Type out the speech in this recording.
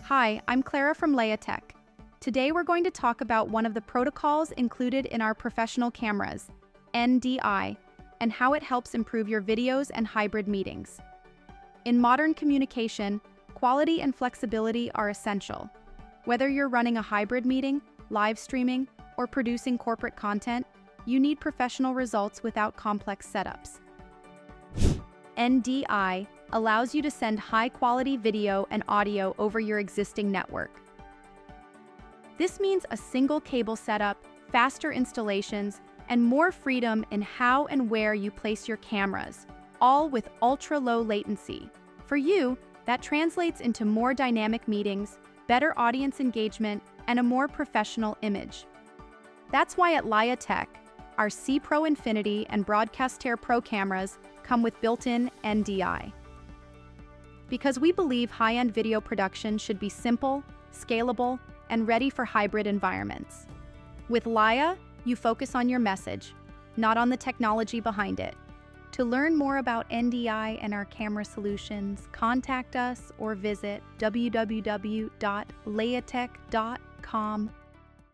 Hi, I'm Clara from LaiaTech. Today we're going to talk about one of the protocols included in our professional cameras, NDI, and how it helps improve your videos and hybrid meetings. In modern communication, quality and flexibility are essential. Whether you're running a hybrid meeting, live streaming, or producing corporate content, you need professional results without complex setups. NDI allows you to send high-quality video and audio over your existing network. This means a single cable setup, faster installations, and more freedom in how and where you place your cameras, all with ultra-low latency. For you, that translates into more dynamic meetings, better audience engagement, and a more professional image. That's why at LaiaTech, our C Pro Infinity and Broadcaster Pro cameras come with built-in NDI. Because we believe high-end video production should be simple, scalable, and ready for hybrid environments. With Laia, you focus on your message, not on the technology behind it. To learn more about NDI and our camera solutions, contact us or visit www.laiatech.com.